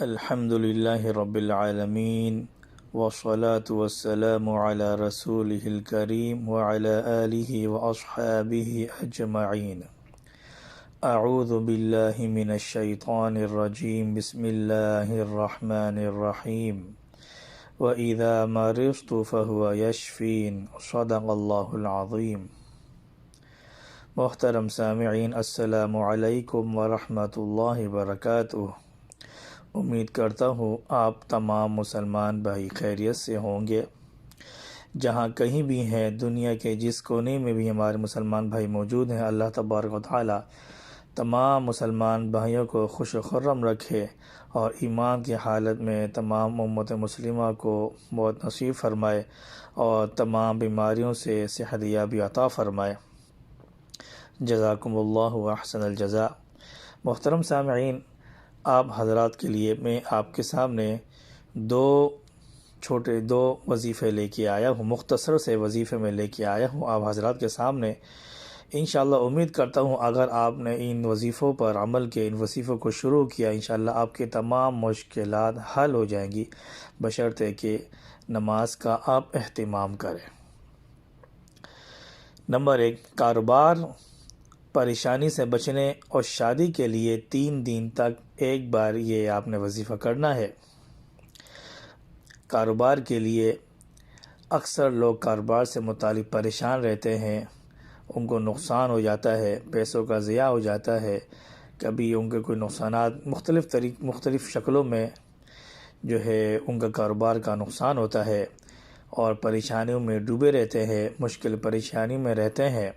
الحمد لله رب العالمين والصلاة والسلام على رسوله الكريم وعلى آله وأصحابه أجمعين. أعوذ بالله من الشيطان الرجيم. بسم الله الرحمن الرحيم. وإذا مرضت فهو يشفين. صدق الله العظيم. محترم سامعین، السلام علیکم ورحمۃ اللہ وبرکاتہ۔ امید کرتا ہوں آپ تمام مسلمان بھائی خیریت سے ہوں گے۔ جہاں کہیں بھی ہیں، دنیا کے جس کونے میں بھی ہمارے مسلمان بھائی موجود ہیں، اللہ تبارک و تعالی تمام مسلمان بھائیوں کو خوش و خرم رکھے اور ایمان کی حالت میں تمام امت مسلمہ کو موت نصیب فرمائے اور تمام بیماریوں سے صحت یابی عطا فرمائے۔ جزاکم اللہ احسن الجزاء۔ محترم سامعین، آپ حضرات کے لیے میں آپ کے سامنے دو وظیفے لے کے آیا ہوں، مختصر سے وظیفے میں لے کے آیا ہوں آپ حضرات کے سامنے۔ انشاءاللہ امید کرتا ہوں اگر آپ نے ان وظیفوں پر عمل کیا، ان وظیفوں کو شروع کیا، انشاءاللہ آپ کے تمام مشکلات حل ہو جائیں گی، بشرطے کہ نماز کا آپ اہتمام کریں۔ نمبر 1، کاروبار، پریشانی سے بچنے اور شادی کے لیے 3 دن تک ایک بار یہ آپ نے وظیفہ کرنا ہے۔ کاروبار کے لیے اکثر لوگ کاروبار سے متعلق پریشان رہتے ہیں، ان کو نقصان ہو جاتا ہے، پیسوں کا ضیاع ہو جاتا ہے، کبھی ان کے کوئی نقصانات مختلف شکلوں میں جو ہے ان کا کاروبار کا نقصان ہوتا ہے اور پریشانیوں میں ڈوبے رہتے ہیں، مشکل پریشانی میں رہتے ہیں۔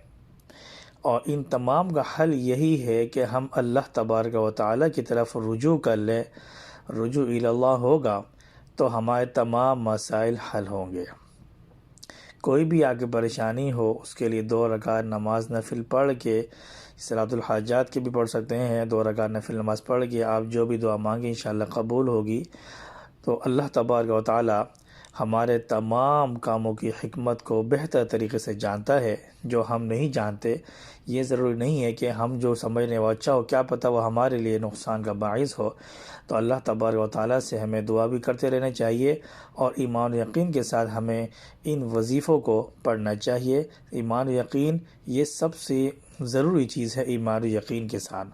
اور ان تمام کا حل یہی ہے کہ ہم اللہ تبارک و تعالی کی طرف رجوع کر لیں۔ رجوع الی اللہ ہوگا تو ہمارے تمام مسائل حل ہوں گے۔ کوئی بھی آگے پریشانی ہو، اس کے لیے 2 رکعت نماز نفل پڑھ کے، صلاۃ الحاجات کی بھی پڑھ سکتے ہیں، 2 رکعت نفل نماز پڑھ کے آپ جو بھی دعا مانگیں انشاءاللہ قبول ہوگی۔ تو اللہ تبارک و تعالی ہمارے تمام کاموں کی حکمت کو بہتر طریقے سے جانتا ہے، جو ہم نہیں جانتے۔ یہ ضروری نہیں ہے کہ ہم جو سمجھنے وہ اچھا ہو، کیا پتہ وہ ہمارے لیے نقصان کا باعث ہو۔ تو اللہ تبارک و تعالیٰ سے ہمیں دعا بھی کرتے رہنا چاہیے اور ایمان و یقین کے ساتھ ہمیں ان وظیفوں کو پڑھنا چاہیے۔ ایمان و یقین یہ سب سے ضروری چیز ہے۔ ایمان و یقین کے ساتھ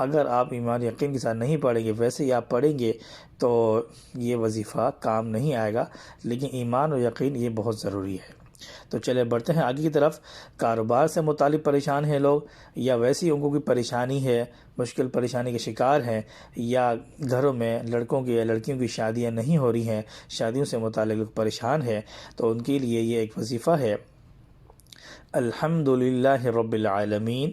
اگر آپ ایمان و یقین کے ساتھ نہیں پڑھیں گے، ویسے ہی آپ پڑھیں گے تو یہ وظیفہ کام نہیں آئے گا، لیکن ایمان و یقین یہ بہت ضروری ہے۔ تو چلے بڑھتے ہیں آگے کی طرف۔ کاروبار سے متعلق پریشان ہیں لوگ، یا ویسی ان کو کوئی پریشانی ہے، مشکل پریشانی کے شکار ہیں، یا گھروں میں لڑکوں کی یا لڑکیوں کی شادیاں نہیں ہو رہی ہیں، شادیوں سے متعلق لوگ پریشان ہیں، تو ان کے لیے یہ ایک وظیفہ ہے، الحمدللہ رب العالمین۔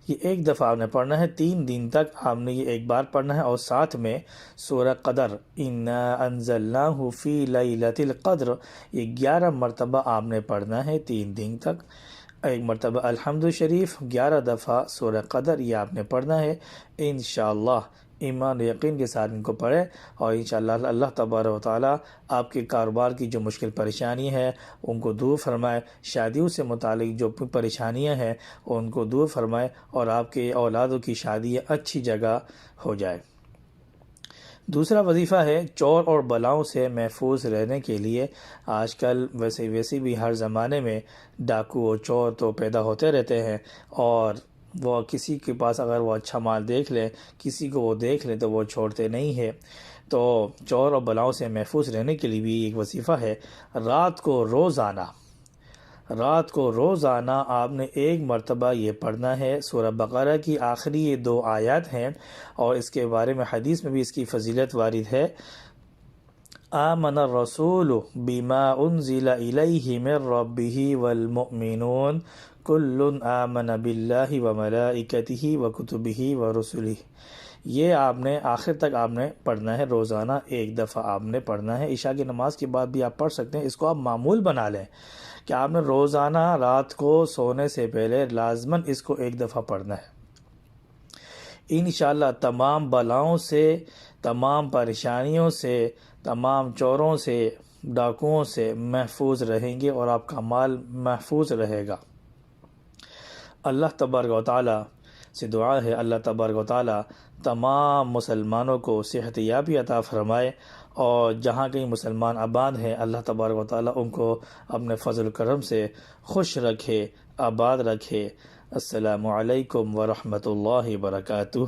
یہ ایک دفعہ آپ نے پڑھنا ہے، 3 دن تک آپ نے یہ ایک بار پڑھنا ہے، اور ساتھ میں سورہ قدر، انا انزلناہ فی لیلۃ القدر، یہ 11 مرتبہ آپ نے پڑھنا ہے 3 دن تک۔ ایک مرتبہ الحمد شریف، 11 دفعہ سورہ قدر، یہ آپ نے پڑھنا ہے انشاءاللہ۔ ایمان و یقین کے ساتھ ان کو پڑھیں اور انشاءاللہ اللہ تبارک و تعالی آپ کے کاروبار کی جو مشکل پریشانی ہے ان کو دور فرمائے، شادیوں سے متعلق جو پریشانیاں ہیں ان کو دور فرمائے، اور آپ کے اولادوں کی شادی اچھی جگہ ہو جائے۔ دوسرا وظیفہ ہے چور اور بلاؤں سے محفوظ رہنے کے لیے۔ آج کل ویسے بھی ہر زمانے میں ڈاکو اور چور تو پیدا ہوتے رہتے ہیں، اور وہ کسی کے پاس اگر وہ اچھا مال دیکھ لیں، کسی کو وہ دیکھ لیں تو وہ چھوڑتے نہیں ہیں۔ تو چور اور بلاؤں سے محفوظ رہنے کے لیے بھی ایک وظیفہ ہے، رات کو روزانہ آپ نے 1 مرتبہ یہ پڑھنا ہے۔ سورہ بقرہ کی آخری یہ 2 آیات ہیں، اور اس کے بارے میں حدیث میں بھی اس کی فضیلت وارد ہے۔ آمن الرسول بما انزل الیہ من ربہ والمؤمنون کل آمن باللہ وملائکتہ وکتبہ ورسلہ۔ یہ آپ نے آخر تک آپ نے پڑھنا ہے، روزانہ 1 دفعہ آپ نے پڑھنا ہے۔ عشاء کی نماز کے بعد بھی آپ پڑھ سکتے ہیں، اس کو آپ معمول بنا لیں کہ آپ نے روزانہ رات کو سونے سے پہلے لازماً اس کو 1 دفعہ پڑھنا ہے۔ انشاءاللہ تمام بلاؤں سے، تمام پریشانیوں سے، تمام چوروں سے، ڈاکوؤں سے محفوظ رہیں گے اور آپ کا مال محفوظ رہے گا۔ اللہ تبارک و تعالی سے دعا ہے اللہ تبارک و تعالیٰ تمام مسلمانوں کو صحت یابی عطا فرمائے، اور جہاں کہیں مسلمان آباد ہیں اللہ تبارک و تعالیٰ ان کو اپنے فضل و کرم سے خوش رکھے، آباد رکھے۔ السلام علیکم ورحمۃ اللہ وبرکاتہ۔